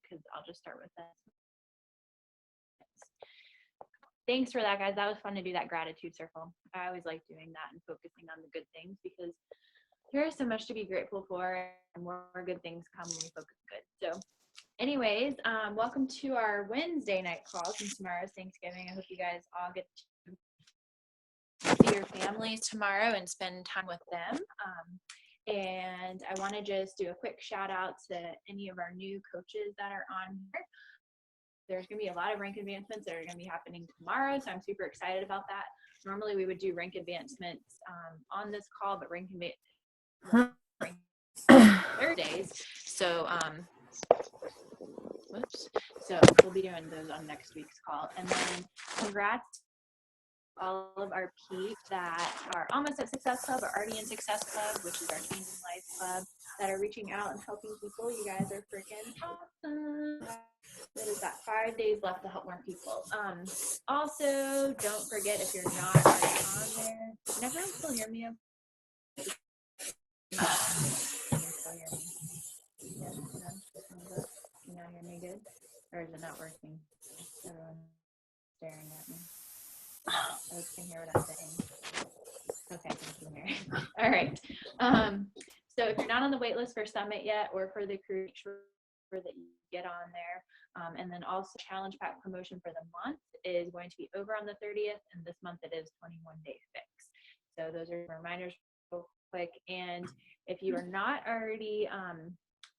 because I'll just start with this. Thanks for that, guys. That was fun to do that gratitude circle. I always like doing that and focusing on the good things because there is so much to be grateful for, and more good things come when we focus good. So anyways, welcome to our Wednesday night call since tomorrow's Thanksgiving. I hope you guys all get to see your families tomorrow and spend time with them. And I want to just do a quick shout out to any of our new coaches that are on here. There's going to be a lot of rank advancements that are going to be happening tomorrow, so I'm super excited about that. Normally we would do rank advancements on this call, but rank Thursdays. So so we'll be doing those on next week's call. And then congrats to all of our peeps that are almost at Success Club or already in Success Club, which is our Changing Life Club, that are reaching out and helping people. You guys are freaking awesome. What is that? 5 days left to help more people. Also, don't forget, if you're not already on there, can everyone still hear me? You can still hear me. Yes, no? Can you not hear me good? Or is it not working? Everyone's staring at me. I can hear what I'm saying. Okay, thank you, Mary. All right. So if you're not on the wait list for Summit yet or for the crew, make sure that you get on there. And then also Challenge Pack promotion for the month is going to be over on the 30th, and this month it is 21 Day Fix. So those are reminders real quick. And if you are not already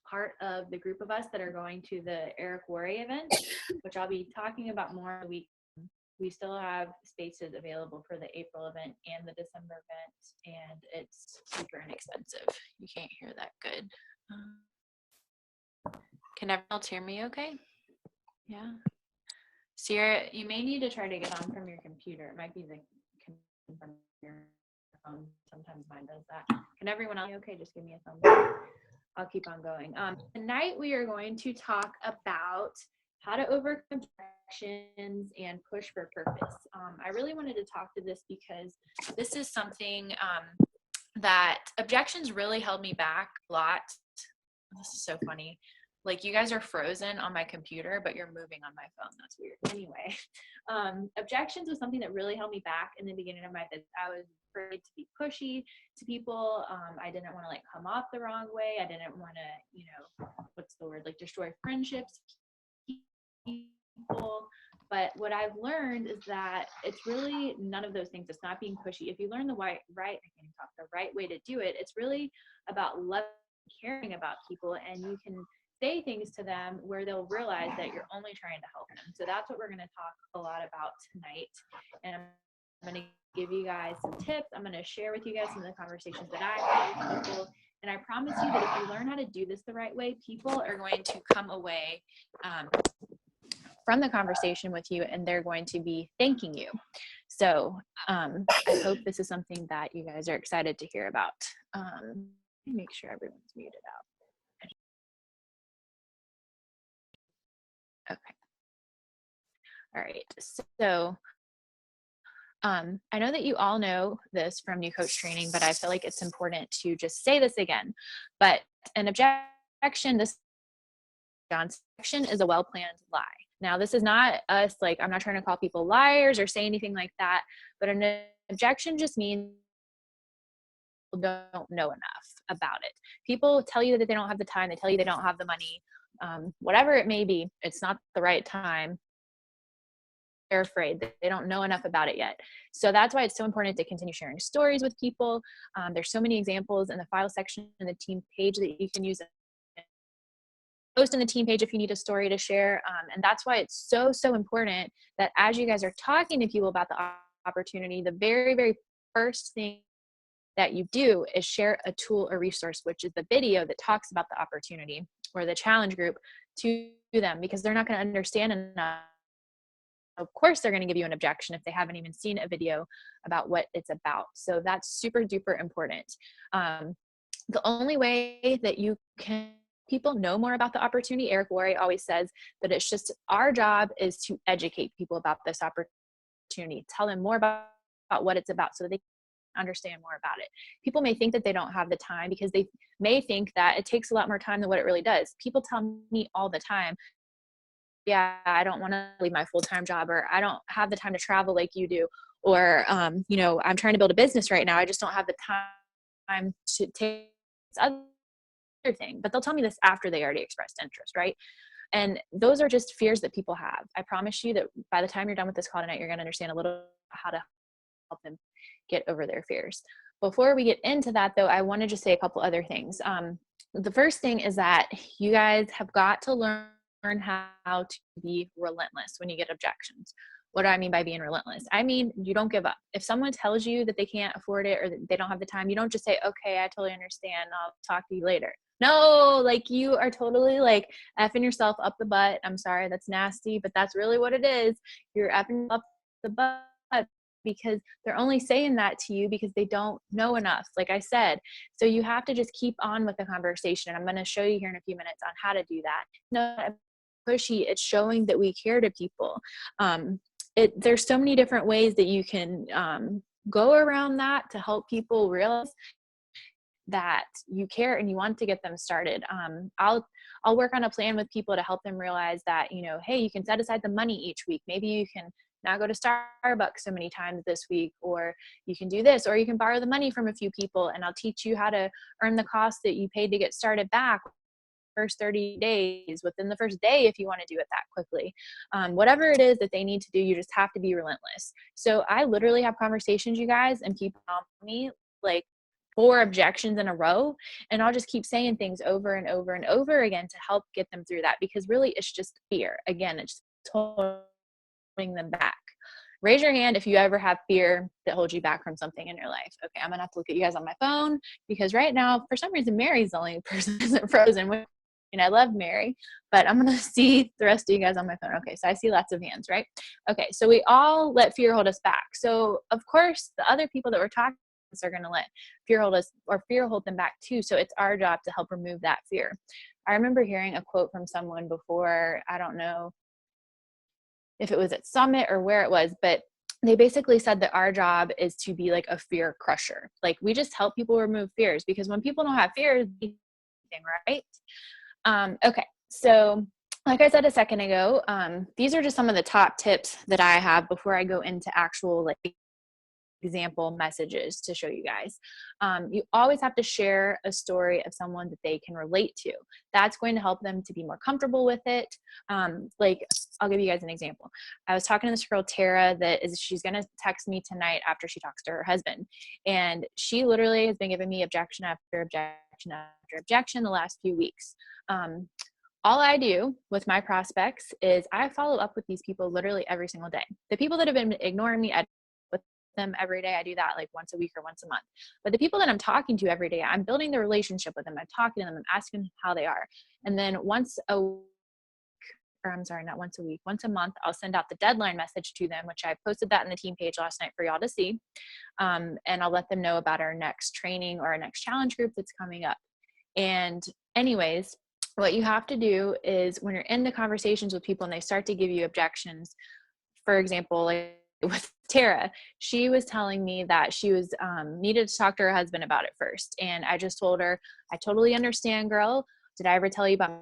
part of the group of us that are going to the Eric Worre event, which I'll be talking about more in the week, we still have spaces available for the April event and the December event, and it's super inexpensive. You can't hear that good. Can everyone else hear me okay? Yeah. Sierra, you may need to try to get on from your computer. It might be the from your phone. Sometimes mine does that. Can everyone else? Okay, just give me a thumbs up. I'll keep on going. Tonight we are going to talk about how to overcome objections and push for purpose. I really wanted to talk to this because this is something that objections really held me back a lot. This is so funny. Like, you guys are frozen on my computer, but you're moving on my phone. That's weird. Anyway, objections was something that really held me back in the beginning of my business. I was afraid to be pushy to people. I didn't want to like come off the wrong way. I didn't want to, you know, what's the word? Like destroy friendships, people. But what I've learned is that it's really none of those things. It's not being pushy. If you learn the right way to do it, it's really about loving, caring about people, and you can say things to them where they'll realize that you're only trying to help them. So that's what we're going to talk a lot about tonight. And I'm going to give you guys some tips. I'm going to share with you guys some of the conversations that I've had with people. And I promise you that if you learn how to do this the right way, people are going to come away from the conversation with you, and they're going to be thanking you. So I hope this is something that you guys are excited to hear about. Let me make sure everyone's muted out. Okay. All right. So I know that you all know this from new coach training, but I feel like it's important to just say this again. But an objection, this objection is a well-planned lie. Now, this is not us, like, I'm not trying to call people liars or say anything like that, but an objection just means people don't know enough about it. People tell you that they don't have the time, they tell you they don't have the money, whatever it may be, it's not the right time. They're afraid that they don't know enough about it yet. So that's why it's so important to continue sharing stories with people. There's so many examples in the file section in the team page that you can use. Post in the team page if you need a story to share. And that's why it's so, so important that as you guys are talking to people about the opportunity, the very, very first thing that you do is share a tool or resource, which is the video that talks about the opportunity or the challenge group to them, because they're not going to understand enough. Of course, they're going to give you an objection if they haven't even seen a video about what it's about. So that's super duper important. The only way that you can people know more about the opportunity, Eric Worre always says that it's just our job is to educate people about this opportunity, tell them more about what it's about so that they can understand more about it. People may think that they don't have the time because they may think that it takes a lot more time than what it really does. People tell me all the time, yeah, I don't want to leave my full-time job, or I don't have the time to travel like you do, or, you know, I'm trying to build a business right now. I just don't have the time to take this other thing. But they'll tell me this after they already expressed interest, right? And those are just fears that people have. I promise you that by the time you're done with this call tonight, you're going to understand a little how to help them get over their fears. Before we get into that, though, I want to just say a couple other things. The first thing is that you guys have got to learn how to be relentless when you get objections. What do I mean by being relentless? I mean, you don't give up. If someone tells you that they can't afford it or that they don't have the time, you don't just say, okay, I totally understand. I'll talk to you later. No, like you are totally like effing yourself up the butt. I'm sorry, that's nasty, but that's really what it is. You're effing up the butt because they're only saying that to you because they don't know enough, like I said. So you have to just keep on with the conversation. I'm going to show you here in a few minutes on how to do that. No, pushy, it's showing that we care to people. There's so many different ways that you can go around that to help people realize that you care and you want to get them started. I'll work on a plan with people to help them realize that, you know, hey, you can set aside the money each week. Maybe you can now go to Starbucks so many times this week, or you can do this, or you can borrow the money from a few people and I'll teach you how to earn the cost that you paid to get started back first 30 days within the first day if you want to do it that quickly. Whatever it is that they need to do, you just have to be relentless. So I literally have conversations, you guys, and people tell me like 4 objections in a row, and I'll just keep saying things over and over and over again to help get them through that, because really it's just fear. Again, it's holding them back. Raise your hand if you ever have fear that holds you back from something in your life. Okay, I'm gonna have to look at you guys on my phone because right now, for some reason, Mary's the only person that isn't frozen. And I love Mary, but I'm going to see the rest of you guys on my phone. Okay, so I see lots of hands, right? Okay, so we all let fear hold us back. So, of course, the other people that we're talking to are going to let fear hold us, or fear hold them back too. So it's our job to help remove that fear. I remember hearing a quote from someone before. I don't know if it was at Summit or where it was, but they basically said that our job is to be like a fear crusher. Like, we just help people remove fears, because when people don't have fears, right? Okay, so like I said a second ago, these are just some of the top tips that I have before I go into actual like example messages to show you guys. You always have to share a story of someone that they can relate to. That's going to help them to be more comfortable with it. Like, I'll give you guys an example. I was talking to this girl, Tara, she's going to text me tonight after she talks to her husband. And she literally has been giving me objection after objection after objection the last few weeks. All I do with my prospects is I follow up with these people literally every single day. The people that have been ignoring me, I with them every day. I do that like once a week or once a month. But the people that I'm talking to every day, I'm building the relationship with them. I'm talking to them. I'm asking how they are. And then once a month, I'll send out the deadline message to them, which I posted that in the team page last night for y'all to see. And I'll let them know about our next training or our next challenge group that's coming up. And anyways, what you have to do is when you're in the conversations with people and they start to give you objections, for example, like with Tara, she was telling me that she was needed to talk to her husband about it first. And I just told her, I totally understand, girl. Did I ever tell you about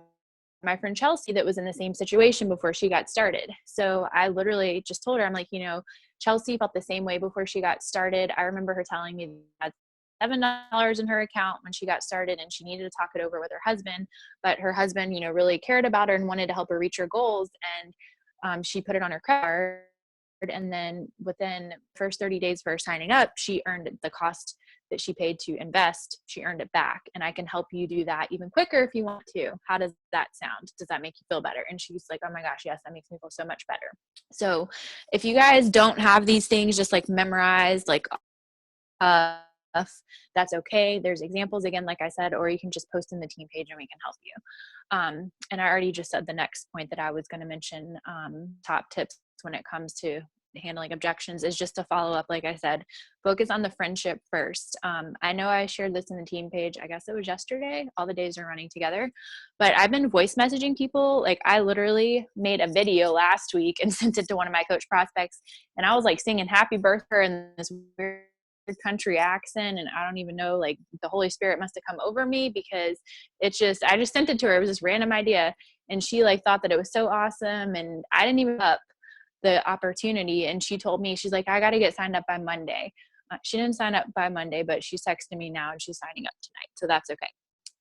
my friend Chelsea that was in the same situation before she got started? So I literally just told her, I'm like, you know, Chelsea felt the same way before she got started. I remember her telling me that $7 in her account when she got started, and she needed to talk it over with her husband, but her husband, you know, really cared about her and wanted to help her reach her goals. And she put it on her credit card. And then within the first 30 days for her signing up, she earned the cost that she paid to invest. She earned it back. And I can help you do that even quicker if you want to. How does that sound? Does that make you feel better? And she's like, oh my gosh, yes, that makes me feel so much better. So if you guys don't have these things just like memorized, like, that's okay. There's examples again, like I said, or you can just post in the team page and we can help you. And I already just said the next point that I was going to mention, top tips when it comes to handling objections is just to follow up. Like I said, focus on the friendship first. I know I shared this in the team page. I guess it was yesterday. All the days are running together, but I've been voice messaging people. Like, I literally made a video last week and sent it to one of my coach prospects. And I was like singing happy birthday in this weird country accent, and I don't even know, like, the Holy Spirit must have come over me because I just sent it to her. It was this random idea, And she like thought that it was so awesome. And I didn't even up the opportunity. And she told me, she's like, I got to get signed up by Monday. She didn't sign up by Monday, but she's texting me now and she's signing up tonight. So that's okay.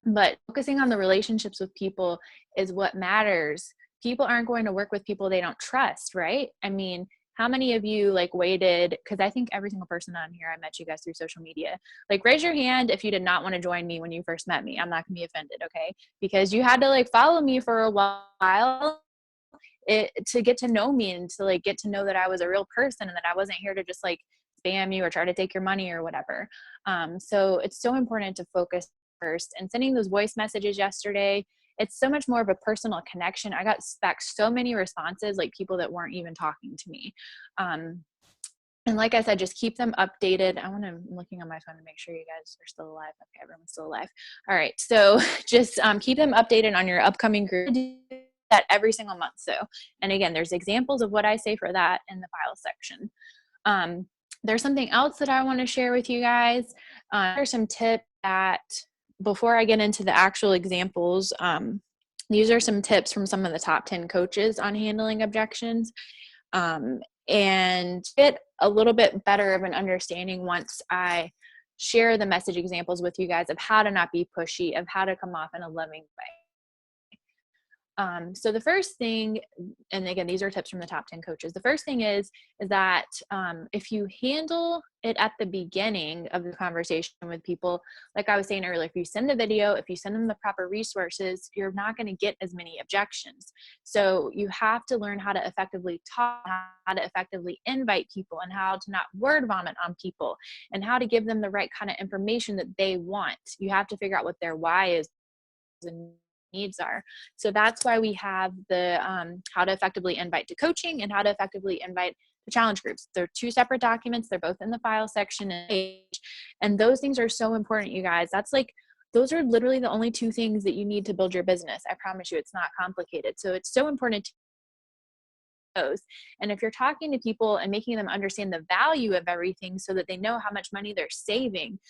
But focusing on the relationships with people is what matters. People aren't going to work with people they don't trust, right? I mean, how many of you like waited? Because I think every single person on here, I met you guys through social media. Like raise your hand if you did not want to join me when you first met me. I'm not gonna be offended, okay? Because you had to like follow me for a while to get to know me and to like get to know that I was a real person and that I wasn't here to just like spam you or try to take your money or whatever. So it's so important to focus first. And sending those voice messages yesterday, it's so much more of a personal connection. I got back so many responses, like people that weren't even talking to me. And like I said, just keep them updated. I'm looking on my phone to make sure you guys are still alive. Okay, everyone's still alive. All right, so just keep them updated on your upcoming group. Do that every single month. So, and again, there's examples of what I say for that in the file section. There's something else that I want to share with you guys. There's some tips that, before I get into the actual examples, these are some tips from some of the top 10 coaches on handling objections, and get a little bit better of an understanding once I share the message examples with you guys of how to not be pushy, of how to come off in a loving way. So the first thing, and again, these are tips from the top 10 coaches. The first thing is that if you handle it at the beginning of the conversation with people, like I was saying earlier, if you send the video, if you send them the proper resources, you're not going to get as many objections. So you have to learn how to effectively talk, how to effectively invite people, and how to not word vomit on people, and how to give them the right kind of information that they want. You have to figure out what their why is and needs are. So that's why we have the how to effectively invite to coaching and how to effectively invite to challenge groups. They're two separate documents. They're both in the file section and page. And those things are so important, you guys. That's like, those are literally the only two things that you need to build your business. I promise you, it's not complicated. So it's so important to those. And if you're talking to people and making them understand the value of everything so that they know how much money they're saving,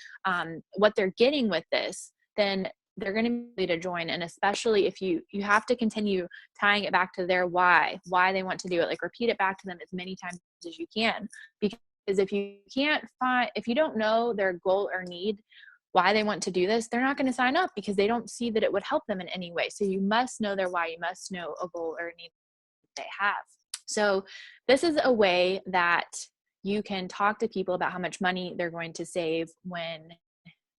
what they're getting with this, then they're going to be ready to join. And especially if you have to continue tying it back to their why they want to do it. Like repeat it back to them as many times as you can, because if you don't know their goal or need, why they want to do this, they're not going to sign up because they don't see that it would help them in any way. So you must know their why. You must know a goal or a need they have. So this is a way that you can talk to people about how much money they're going to save when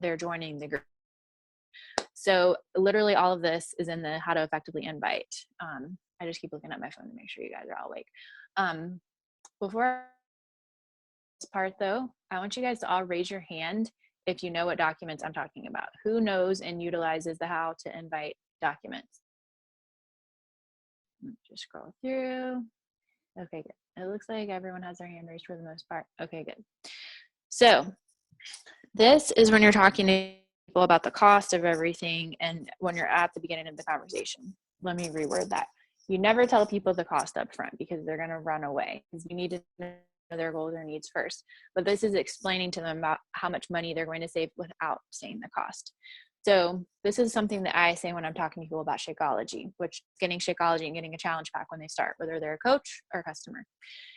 they're joining the group. So literally all of this is in the how to effectively invite. I just keep looking at my phone to make sure you guys are all awake. Before this part though, I want you guys to all raise your hand if you know what documents I'm talking about. Who knows and utilizes the how to invite documents? Just scroll through. Okay, good. It looks like everyone has their hand raised for the most part. Okay, good. So this is when you're talking to people about the cost of everything and when you're at the beginning of the conversation. Let me reword that. You never tell people the cost up front because they're going to run away, because you need to know their goals or needs first. But this is explaining to them about how much money they're going to save without saying the cost. So this is something that I say when I'm talking to people about Shakeology, which getting Shakeology and getting a challenge pack when they start, whether they're a coach or a customer.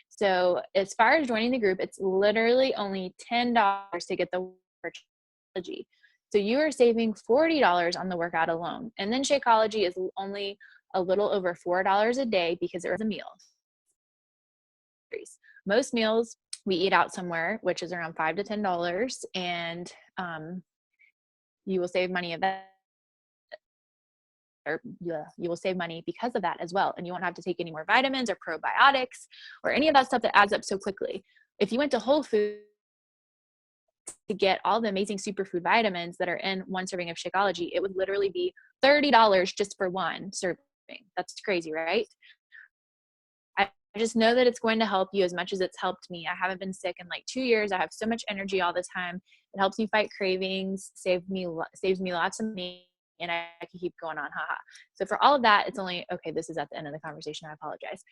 So as far as joining the group, it's literally only $10 to get the Shakeology. So you are saving $40 on the workout alone. And then Shakeology is only a little over $4 a day because it was a meal. Most meals we eat out somewhere, which is around $5 to $10, and you will save money of that. Or you will save money because of that as well. And you won't have to take any more vitamins or probiotics or any of that stuff that adds up so quickly. If you went to Whole Foods to get all the amazing superfood vitamins that are in one serving of Shakeology, it would literally be $30 just for one serving. That's crazy, right? I just know that it's going to help you as much as it's helped me. I haven't been sick in like 2 years. I have so much energy all the time. It helps me fight cravings, saves me lots of money, and I can keep going on, haha. So for all of that, it's only, okay, this is at the end of the conversation, I apologize.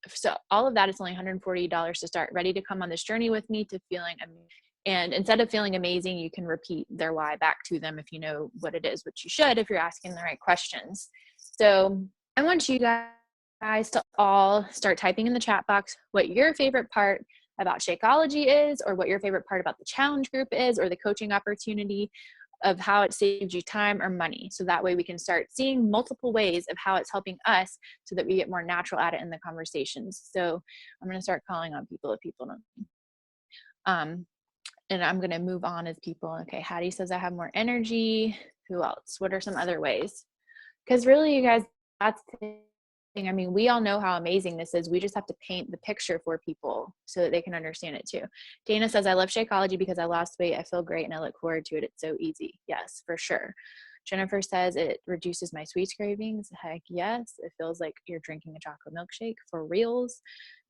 So all of that, it's only $140 to start, ready to come on this journey with me to feeling amazing. And instead of feeling amazing, you can repeat their why back to them if you know what it is, which you should if you're asking the right questions. So I want you guys to all start typing in the chat box what your favorite part about Shakeology is, or what your favorite part about the challenge group is, or the coaching opportunity, of how it saves you time or money. So that way we can start seeing multiple ways of how it's helping us so that we get more natural at it in the conversations. So I'm going to start calling on people if people don't. And I'm going to move on as people. Okay, Hattie says I have more energy. Who else? What are some other ways? Because really, you guys, that's the thing. I mean, we all know how amazing this is. We just have to paint the picture for people so that they can understand it too. Dana says, I love Shakeology because I lost weight. I feel great and I look forward to it. It's so easy. Yes, for sure. Jennifer says it reduces my sweets cravings. Heck yes. It feels like you're drinking a chocolate milkshake for reals.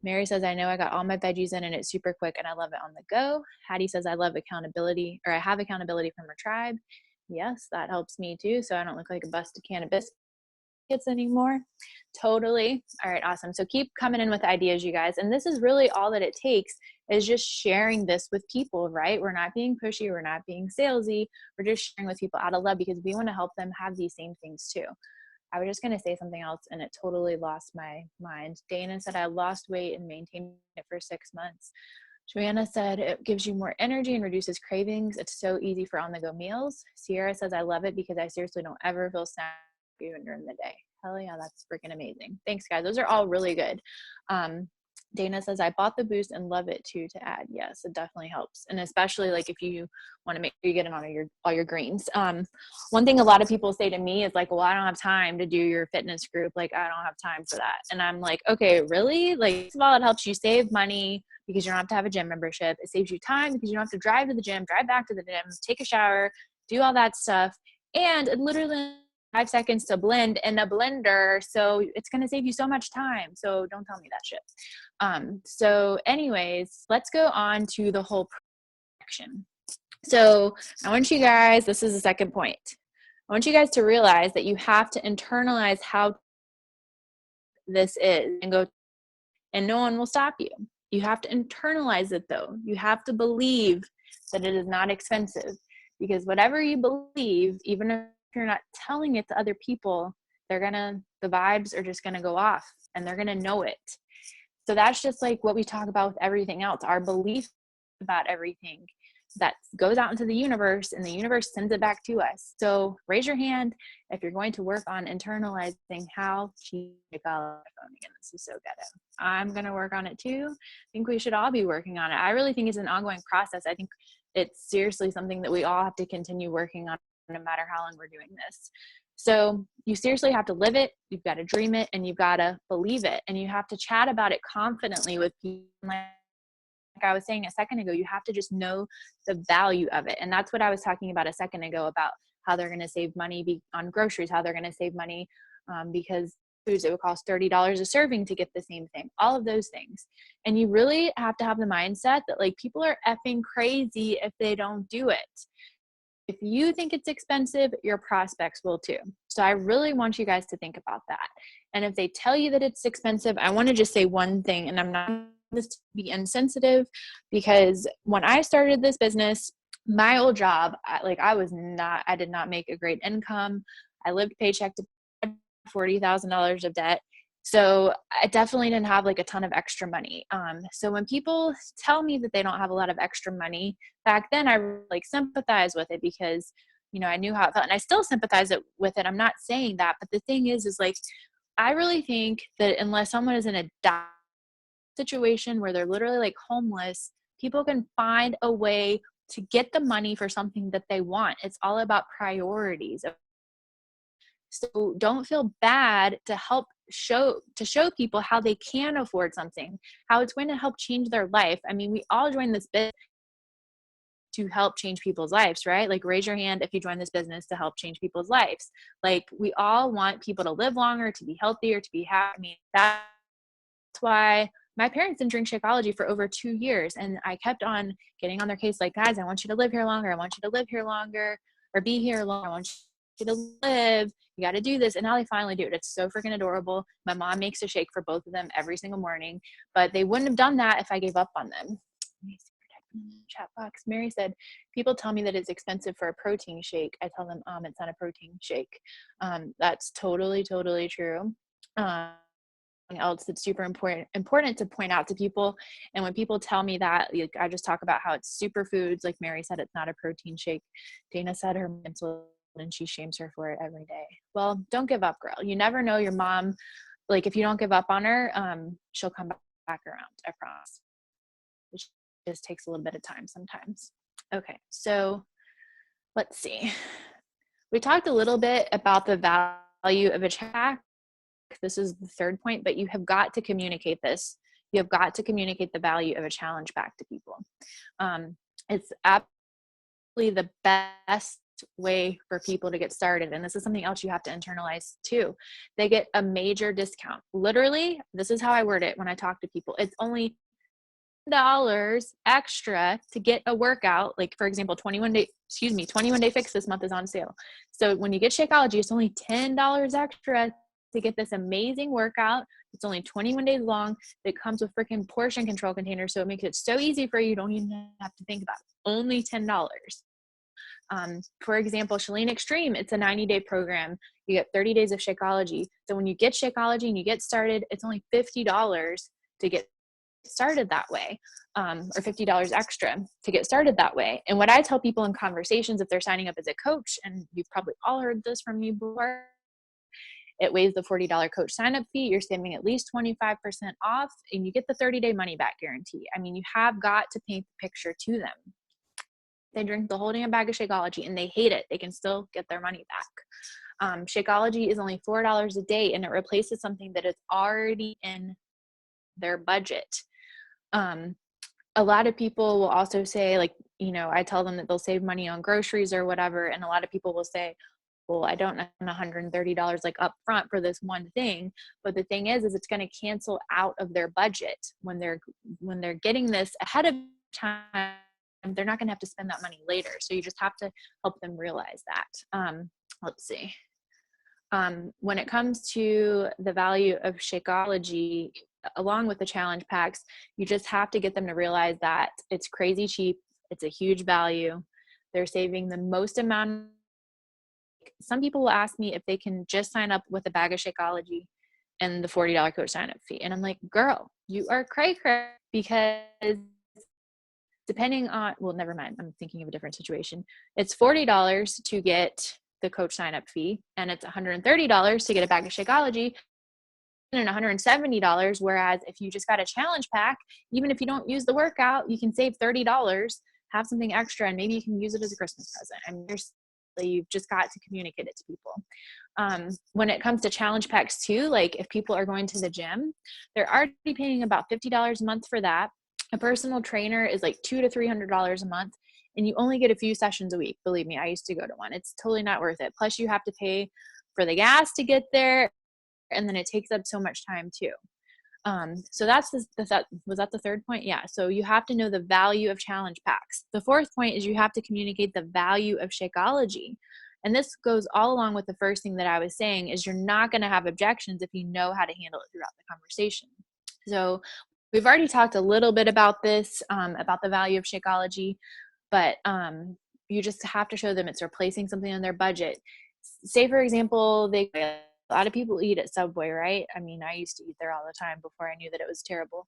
Mary says, I know I got all my veggies in and it's super quick and I love it on the go. Hattie says, I love accountability, or I have accountability from her tribe. Yes, that helps me too. So I don't look like a busted can of biscuits anymore. Totally. All right, awesome. So keep coming in with ideas, you guys. And this is really all that it takes, is just sharing this with people, right? We're not being pushy. We're not being salesy. We're just sharing with people out of love because we want to help them have these same things too. I was just going to say something else and it totally lost my mind. Dana said, I lost weight and maintained it for 6 months. Joanna said, it gives you more energy and reduces cravings. It's so easy for on-the-go meals. Sierra says, I love it because I seriously don't ever feel snappy even during the day. Hell yeah, that's freaking amazing. Thanks, guys. Those are all really good. Dana says, I bought the boost and love it too to add. Yes, it definitely helps. And especially like if you want to make sure you get in on all your greens. One thing a lot of people say to me is like, well, I don't have time to do your fitness group. Like, I don't have time for that. And I'm like, okay, really? Like, first of all, it helps you save money because you don't have to have a gym membership. It saves you time because you don't have to drive to the gym, drive back to the gym, take a shower, do all that stuff. And it literally 5 seconds to blend in a blender. So it's going to save you so much time. So don't tell me that shit. So anyways, let's go on to the whole action. So I want you guys, this is the second point. I want you guys to realize that you have to internalize how this is and go, and no one will stop you. You have to internalize it though. You have to believe that it is not expensive, because whatever you believe, even if you're not telling it to other people, the vibes are just gonna go off and they're gonna know it. So that's just like what we talk about with everything else, our belief about everything that goes out into the universe and the universe sends it back to us. So raise your hand if you're going to work on internalizing how cheap again. This is so ghetto. I'm going to work on it too. I think we should all be working on it. I really think it's an ongoing process. I think it's seriously something that we all have to continue working on no matter how long we're doing this. So you seriously have to live it, you've got to dream it, and you've got to believe it. And you have to chat about it confidently with people. Like I was saying a second ago, you have to just know the value of it. And that's what I was talking about a second ago, about how they're going to save money on groceries, how they're going to save money because foods, it would cost $30 a serving to get the same thing, all of those things. And you really have to have the mindset that like people are effing crazy if they don't do it. If you think it's expensive, your prospects will too. So I really want you guys to think about that. And if they tell you that it's expensive, I want to just say one thing, and I'm not this to be insensitive, because when I started this business, my old job, I did not make a great income. I lived paycheck to $40,000 of debt. So I definitely didn't have like a ton of extra money. So when people tell me that they don't have a lot of extra money, back then I like sympathize with it because, you know, I knew how it felt and I still sympathize with it. I'm not saying that, but the thing is like, I really think that unless someone is in a dire situation where they're literally like homeless, people can find a way to get the money for something that they want. It's all about priorities. So don't feel bad to show people how they can afford something, how it's going to help change their life. I mean, we all join this business to help change people's lives, right? Like raise your hand if you join this business to help change people's lives. Like we all want people to live longer, to be healthier, to be happy. I mean, that's why my parents didn't drink Shakeology for over 2 years. And I kept on getting on their case like, guys, I want you to live here longer. I want you to live here longer, or be here longer. I want you to live. You got to do this. And now they finally do it. It's so freaking adorable. My mom makes a shake for both of them every single morning, but they wouldn't have done that if I gave up on them. Chat box. Mary said, people tell me that it's expensive for a protein shake. I tell them, it's not a protein shake. That's totally, totally true. Else that's super important to point out to people. And when people tell me that, like, I just talk about how it's superfoods. Like Mary said, it's not a protein shake. Dana said her mental, and she shames her for it every day. Well, don't give up, girl. You never know. Your mom, like, if you don't give up on her, she'll come back around, I promise. It just takes a little bit of time sometimes. Okay, so let's see. We talked a little bit about the value of a check. This is the third point, but you have got to communicate this. You have got to communicate the value of a challenge pack to people. It's absolutely the best way for people to get started. And this is something else you have to internalize too. They get a major discount. Literally, this is how I word it when I talk to people. It's only $10 extra to get a workout. Like, for example, 21 day fix this month is on sale. So when you get Shakeology, it's only $10 extra to get this amazing workout. It's only 21 days long. It comes with freaking portion control containers, so it makes it so easy for you. You don't even have to think about it. Only $10. For example, Chalene Extreme, it's a 90-day program. You get 30 days of Shakeology. So when you get Shakeology and you get started, it's only $50 to get started that way, or $50 extra to get started that way. And what I tell people in conversations, if they're signing up as a coach, and you've probably all heard this from me before, it waives the $40 coach sign-up fee. You're saving at least 25% off, and you get the 30-day money-back guarantee. I mean, you have got to paint the picture to them. They drink the whole damn bag of Shakeology, and they hate it. They can still get their money back. Shakeology is only $4 a day, and it replaces something that is already in their budget. A lot of people will also say, like, I tell them that they'll save money on groceries or whatever, and a lot of people will say, well, I don't have $130 like up front for this one thing. But the thing is it's going to cancel out of their budget when they're getting this ahead of time. They're not going to have to spend that money later. So you just have to help them realize that. Let's see. When it comes to the value of Shakeology, along with the challenge packs, you just have to get them to realize that it's crazy cheap. It's a huge value. They're saving the most amount. Some people will ask me if they can just sign up with a bag of Shakeology and the $40 coach sign up fee. And I'm like, girl, you are cray, because depending on, well, never mind. I'm thinking of a different situation. It's $40 to get the coach sign up fee, and it's $130 to get a bag of Shakeology, and $170. Whereas if you just got a challenge pack, even if you don't use the workout, you can save $30, have something extra, and maybe you can use it as a Christmas present. I mean, you've just got to communicate it to people. When it comes to challenge packs too, like if people are going to the gym, they're already paying about $50 a month for that. A personal trainer is like $200 to $300 a month, and you only get a few sessions a week. Believe me, I used to go to one. It's totally not worth it. Plus you have to pay for the gas to get there, and then it takes up so much time too. So that's was that the third point? Yeah. So you have to know the value of challenge packs. The fourth point is you have to communicate the value of Shakeology. And this goes all along with the first thing that I was saying, is you're not going to have objections if you know how to handle it throughout the conversation. So we've already talked a little bit about this, about the value of Shakeology, but you just have to show them it's replacing something in their budget. Say, for example, a lot of people eat at Subway, right? I mean, I used to eat there all the time before I knew that it was terrible.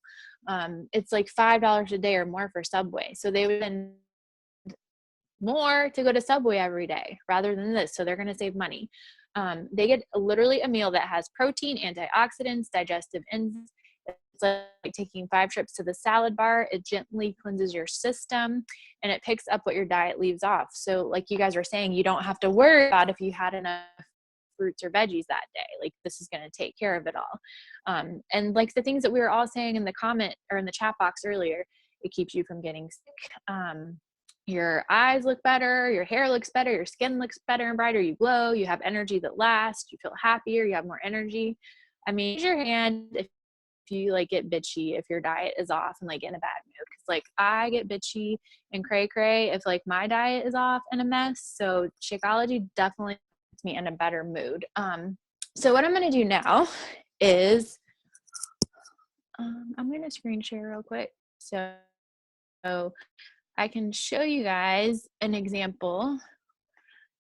It's like $5 a day or more for Subway. So they would spend more to go to Subway every day rather than this. So they're going to save money. They get literally a meal that has protein, antioxidants, digestive enzymes. It's like taking 5 trips to the salad bar. It gently cleanses your system, and it picks up what your diet leaves off. So like you guys were saying, you don't have to worry about if you had enough fruits or veggies that day. Like, this is going to take care of it all. And like the things that we were all saying in the comment or in the chat box earlier, it keeps you from getting sick. Your eyes look better, your hair looks better, your skin looks better and brighter, you glow, you have energy that lasts, you feel happier, you have more energy. I mean, raise your hand if you like get bitchy if your diet is off and like in a bad mood. Cause like I get bitchy and cray if like my diet is off and a mess. So Shakeology definitely puts me in a better mood. So what I'm going to do now is I'm going to screen share real quick. So I can show you guys an example.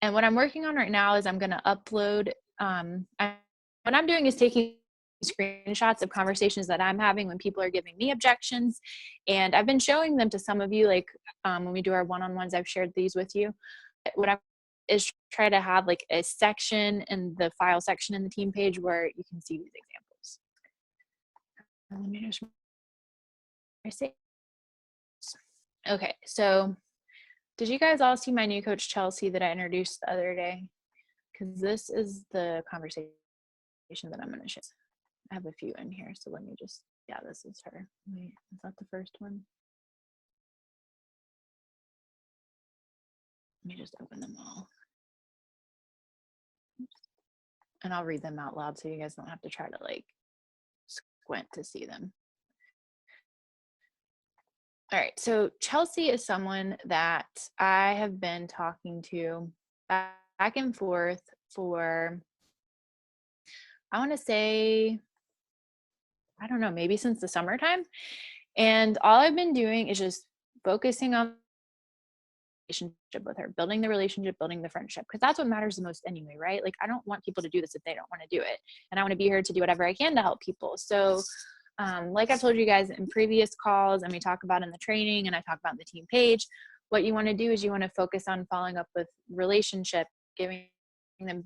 And what I'm working on right now is I'm going to upload, what I'm doing is taking screenshots of conversations that I'm having when people are giving me objections. And I've been showing them to some of you, like when we do our one-on-ones, I've shared these with you. What I is try to have like a section in the file section in the team page where you can see these examples. Let me just say. Okay, so did you guys all see my new coach Chelsea that I introduced the other day? Because this is the conversation that I'm going to share. I have a few in here, so let me just, yeah, this is her. Wait, is that the first one? Let me just open them all. Oops. And I'll read them out loud so you guys don't have to try to like squint to see them. All right, so Chelsea is someone that I have been talking to back and forth for, I want to say, I don't know, maybe since the summertime. And all I've been doing is just focusing on relationship with her, building the relationship, building the friendship, because that's what matters the most anyway, right? Like I don't want people to do this if they don't want to do it. And I want to be here to do whatever I can to help people. So like I've told you guys in previous calls, and we talk about in the training, and I talk about in the team page, what you want to do is you want to focus on following up with relationship, giving them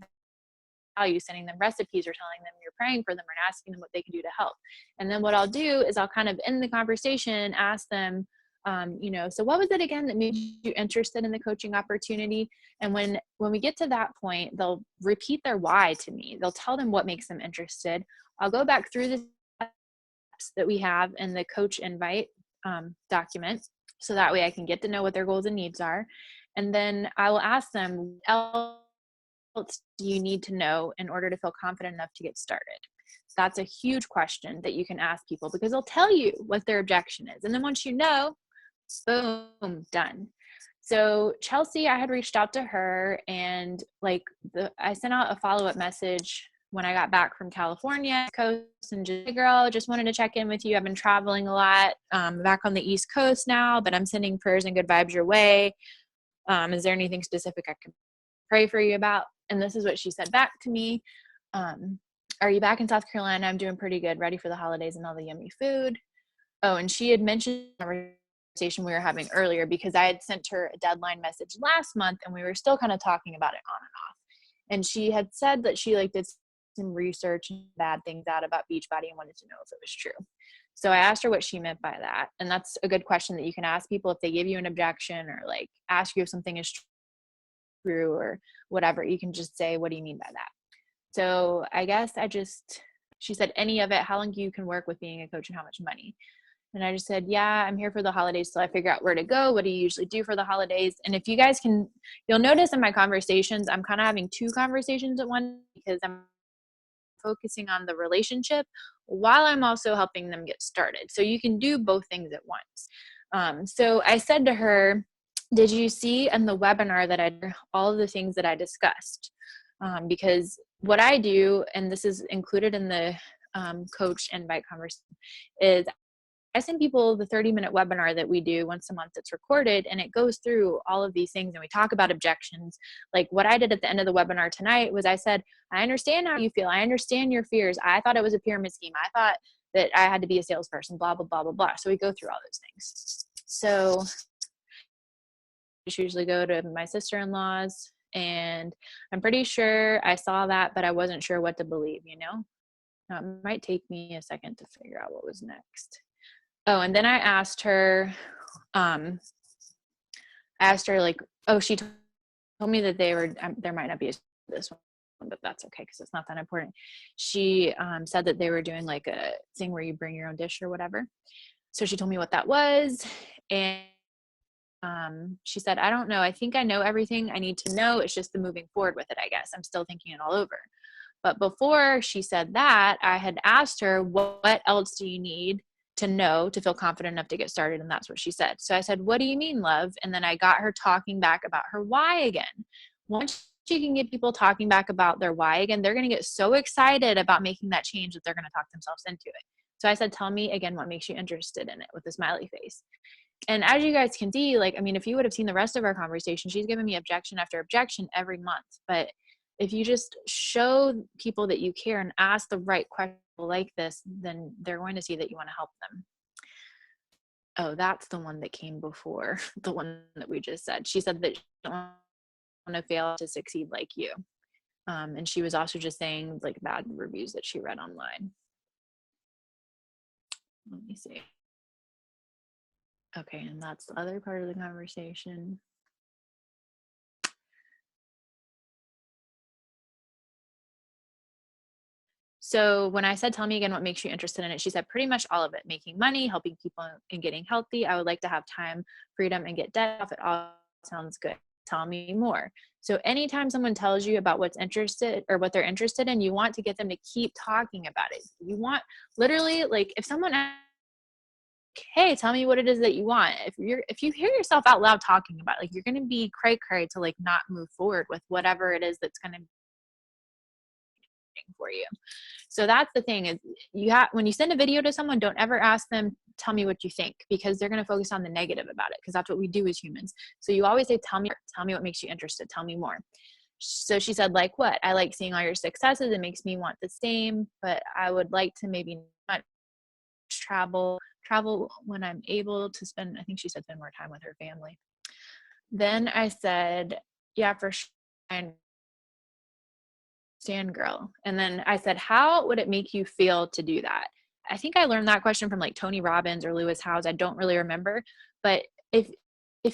value, sending them recipes, or telling them you're praying for them, or asking them what they can do to help. And then what I'll do is I'll kind of end the conversation, ask them, you know, so what was it again that made you interested in the coaching opportunity? And when we get to that point, they'll repeat their why to me. They'll tell them what makes them interested. I'll go back through the steps that we have in the coach invite document, so that way I can get to know what their goals and needs are. And then I will ask them, what else do you need to know in order to feel confident enough to get started? That's a huge question that you can ask people, because they'll tell you what their objection is. And then once you know, boom, done. So Chelsea, I had reached out to her, and like I sent out a follow-up message when I got back from California coast, and just, hey girl, just wanted to check in with you. I've been traveling a lot, back on the East Coast now, but I'm sending prayers and good vibes your way. Is there anything specific I can pray for you about? And this is what she said back to me. Are you back in South Carolina? I'm doing pretty good, ready for the holidays and all the yummy food. Oh, and she had mentioned the conversation we were having earlier, because I had sent her a deadline message last month, and we were still kind of talking about it on and off. And she had said that she like did some research and bad things out about Beachbody and wanted to know if it was true. So I asked her what she meant by that. And that's a good question that you can ask people if they give you an objection, or like ask you if something is true or whatever. You can just say, what do you mean by that? So I guess she said, any of it, how long you can work with being a coach and how much money? And I just said, yeah, I'm here for the holidays till I figure out where to go. What do you usually do for the holidays? And if you guys can, you'll notice in my conversations, I'm kind of having two conversations at once, because I'm focusing on the relationship while I'm also helping them get started. So you can do both things at once. So I said to her, did you see in the webinar that I did all of the things that I discussed? Because what I do, and this is included in the coach invite conversation, is I send people the 30-minute webinar that we do once a month that's recorded, and it goes through all of these things, and we talk about objections. Like what I did at the end of the webinar tonight was I said, I understand how you feel. I understand your fears. I thought it was a pyramid scheme. I thought that I had to be a salesperson, blah, blah, blah, blah, blah. So we go through all those things. So I usually go to my sister-in-law's, and I'm pretty sure I saw that, but I wasn't sure what to believe, you know? Now, it might take me a second to figure out what was next. Oh, and then I asked her like, oh, she told me that there might not be this one, but that's okay, because it's not that important. She said that they were doing like a thing where you bring your own dish or whatever. So she told me what that was. And she said, I don't know. I think I know everything I need to know. It's just the moving forward with it, I guess. I'm still thinking it all over. But before she said that, I had asked her, what else do you need to know to feel confident enough to get started? And that's what she said. So I said, what do you mean, love? And then I got her talking back about her why again. Once she can get people talking back about their why again, they're going to get so excited about making that change that they're going to talk themselves into it. So I said, tell me again what makes you interested in it, with a smiley face. And as you guys can see, like, I mean, if you would have seen the rest of our conversation, she's given me objection after objection every month. But if you just show people that you care and ask the right question like this, then they're going to see that you want to help them. Oh, that's the one that came before the one that we just said. She said that she don't want to fail to succeed like you. And she was also just saying like bad reviews that she read online. Let me see. Okay, and that's the other part of the conversation. So when I said, tell me again what makes you interested in it, she said, pretty much all of it. Making money, helping people, and getting healthy. I would like to have time, freedom, and get debt off. It all sounds good. Tell me more. So anytime someone tells you about what's interested or what they're interested in, you want to get them to keep talking about it. You want literally, like, if someone asks, hey, tell me what it is that you want. If you hear yourself out loud talking about it, like, you're going to be cray to like not move forward with whatever it is that's going to be for you. So that's the thing is when you send a video to someone, don't ever ask them, tell me what you think, because they're going to focus on the negative about it, because that's what we do as humans. So you always say, tell me what makes you interested. Tell me more. So she said, like what? I like seeing all your successes. It makes me want the same, but I would like to maybe not travel when I'm able to spend, I think she said spend more time with her family. Then I said, yeah, for sure. Stand girl. And then I said, how would it make you feel to do that? I think I learned that question from like Tony Robbins or Lewis Howes. I don't really remember, but if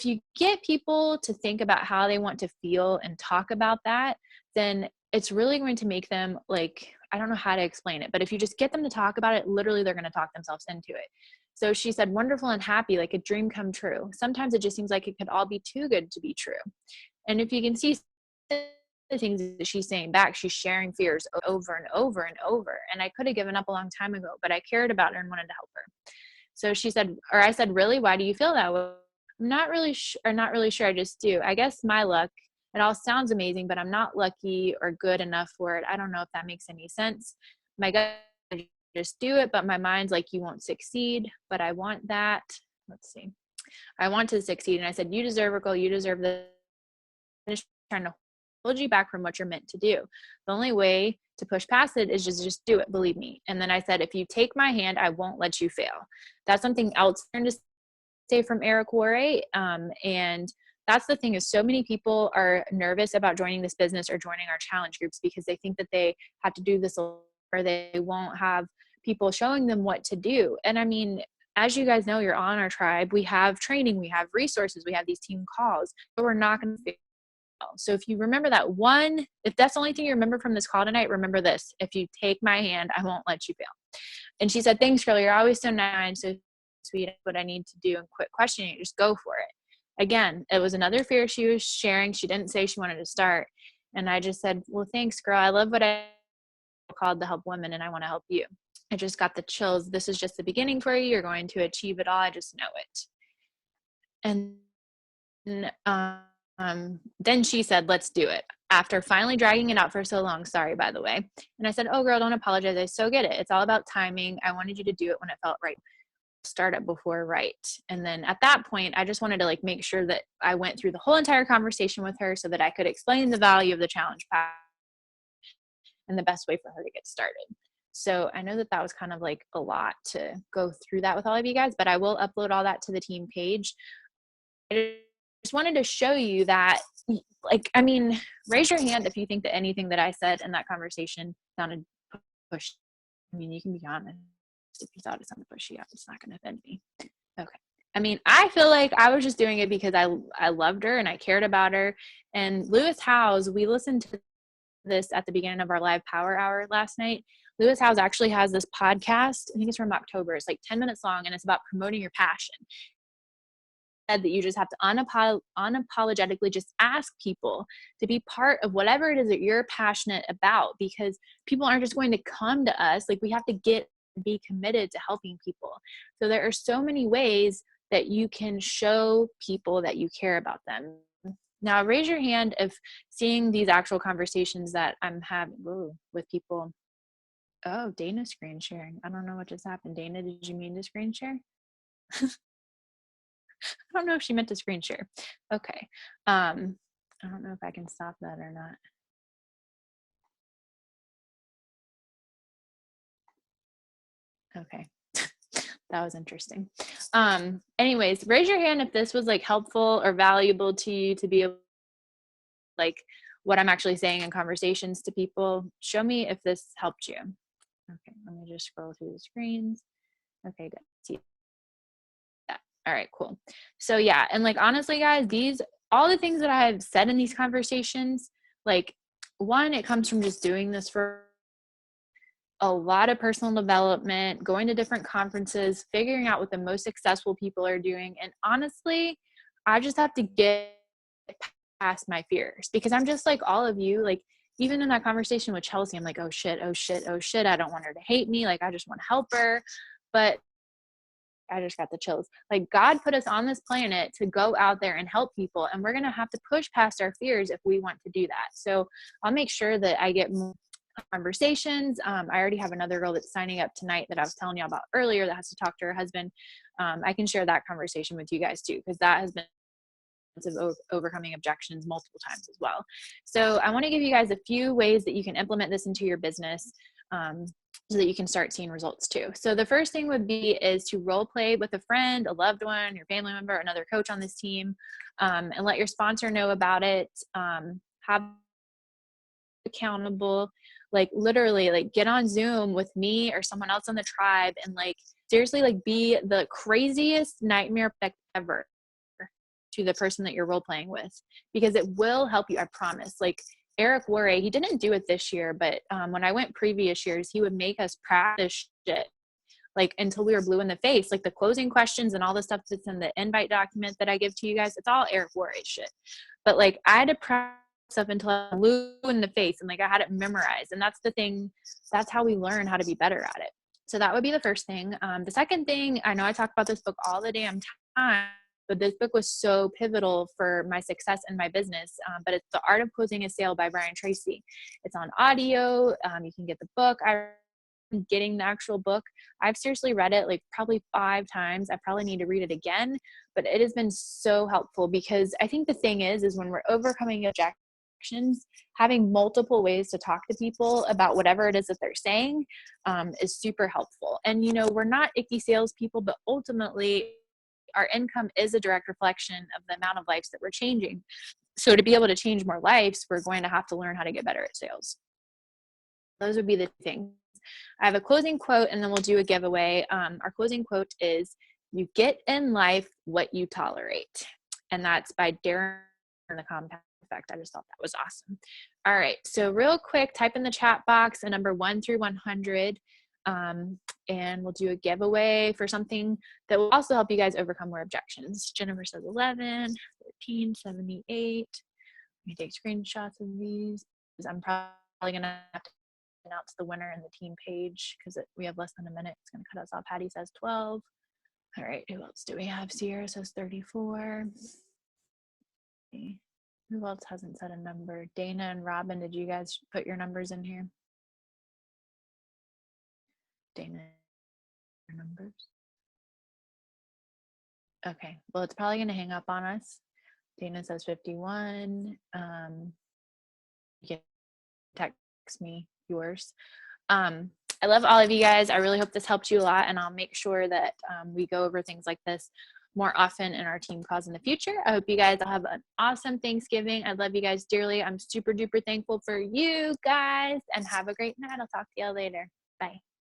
you get people to think about how they want to feel and talk about that, then it's really going to make them, like, I don't know how to explain it, but if you just get them to talk about it, literally they're going to talk themselves into it. So she said, wonderful and happy, like a dream come true. Sometimes it just seems like it could all be too good to be true. And if you can see the things that she's saying back, she's sharing fears over and over and over. And I could have given up a long time ago, but I cared about her and wanted to help her. So she said, or I said, really, why do you feel that way? I'm not really sure. I just do. I guess my luck, it all sounds amazing, but I'm not lucky or good enough for it. I don't know if that makes any sense. My gut, just do it, but my mind's like, you won't succeed, but I want that. Let's see. I want to succeed. And I said, you deserve a goal. You deserve this. I'm just trying to hold you back from what you're meant to do. The only way to push past it is just do it, believe me. And then I said, if you take my hand, I won't let you fail. That's something else to say from Eric Worre. And that's the thing, is so many people are nervous about joining this business or joining our challenge groups because they think that they have to do this or they won't have people showing them what to do. And I mean, as you guys know, you're on our tribe. We have training, we have resources, we have these team calls, but we're not going to fail. So if you remember that one, if that's the only thing you remember from this call tonight, remember this: if you take my hand, I won't let you fail. And she said, thanks, girl. You're always so nice, so sweet. What I need to do and quit questioning it. Just go for it. Again, it was another fear she was sharing. She didn't say she wanted to start. And I just said, well, thanks, girl. I love what I called to help women, and I want to help you. I just got the chills. This is just the beginning for you. You're going to achieve it all. I just know it. And then she said, let's do it. After finally dragging it out for so long, sorry, by the way. And I said, oh girl, don't apologize. I so get it. It's all about timing. I wanted you to do it when it felt right. Start it before right. And then at that point, I just wanted to like make sure that I went through the whole entire conversation with her so that I could explain the value of the challenge pack and the best way for her to get started. So I know that that was kind of like a lot to go through that with all of you guys, but I will upload all that to the team page. I just wanted to show you that, like, I mean, raise your hand if you think that anything that I said in that conversation sounded pushy. I mean, you can be honest. If you thought it sounded pushy, it's not going to offend me. Okay. I mean, I feel like I was just doing it because I loved her and I cared about her. And Lewis Howes, we listened to this at the beginning of our live power hour last night. Lewis Howes actually has this podcast. I think it's from October. It's like 10 minutes long, and it's about promoting your passion. That you just have to unapologetically just ask people to be part of whatever it is that you're passionate about, because people aren't just going to come to us. Like, we have to be committed to helping people. So there are so many ways that you can show people that you care about them. Now, raise your hand if seeing these actual conversations that I'm having with people. Oh, Dana screen sharing. I don't know what just happened. Dana, did you mean to screen share? I don't know if she meant to screen share. Okay. I don't know if I can stop that or not. Okay. That was interesting. Anyways, raise your hand if this was like helpful or valuable to you to be able, like what I'm actually saying in conversations to people. Show me if this helped you. Okay, let me just scroll through the screens. Okay, good. See that. All right, cool. So yeah, and like honestly, guys, all the things that I have said in these conversations, like one, it comes from just doing this for a lot of personal development, going to different conferences, figuring out what the most successful people are doing. And honestly, I just have to get past my fears because I'm just like all of you. Like, even in that conversation with Chelsea, I'm like, oh shit, oh shit, oh shit. I don't want her to hate me. Like, I just want to help her. But I just got the chills. Like, God put us on this planet to go out there and help people. And we're going to have to push past our fears if we want to do that. So I'll make sure that I get more conversations. I already have another girl that's signing up tonight that I was telling you about earlier that has to talk to her husband. I can share that conversation with you guys too, because that has been of overcoming objections multiple times as well. So I want to give you guys a few ways that you can implement this into your business so that you can start seeing results too. So the first thing would be is to role play with a friend, a loved one, your family member, another coach on this team, and let your sponsor know about it. Have accountable, like literally like get on Zoom with me or someone else on the tribe and like seriously like be the craziest nightmare ever to the person that you're role playing with, because it will help you. I promise. Like Eric Worre, he didn't do it this year, but when I went previous years, he would make us practice shit like until we were blue in the face, like the closing questions and all the stuff that's in the invite document that I give to you guys. It's all Eric Worre shit. But like I had to practice stuff until I'm blue in the face and like I had it memorized. And that's the thing. That's how we learn how to be better at it. So that would be the first thing. The second thing, I know I talk about this book all the damn time, but this book was so pivotal for my success in my business. But it's The Art of Closing a Sale by Brian Tracy. It's on audio. You can get the book. I'm getting the actual book. I've seriously read it like probably 5 times. I probably need to read it again, but it has been so helpful because I think the thing is when we're overcoming objections, having multiple ways to talk to people about whatever it is that they're saying is super helpful. And, you know, we're not icky salespeople, but ultimately our income is a direct reflection of the amount of lives that we're changing. So to be able to change more lives, we're going to have to learn how to get better at sales. Those would be the things. I have a closing quote and then we'll do a giveaway. Our closing quote is, "You get in life what you tolerate." And that's by Darren the Compound Effect. I just thought that was awesome. All right. So real quick, type in the chat box a number 1 through 100. And we'll do a giveaway for something that will also help you guys overcome more objections. Jennifer says 11, 13, 78. Let me take screenshots of these because I'm probably going to have to announce the winner in the team page because we have less than a minute. It's going to cut us off. Patty says 12. All right. Who else do we have? Sierra says 34. Okay. Who else hasn't said a number? Dana and Robin, did you guys put your numbers in here? Dana, your numbers. Okay. Well, it's probably going to hang up on us. Dana says 51. You can text me yours. I love all of you guys. I really hope this helped you a lot, and I'll make sure that we go over things like this more often in our team calls in the future. I hope you guys all have an awesome Thanksgiving. I love you guys dearly. I'm super duper thankful for you guys, and have a great night. I'll talk to y'all later. Bye.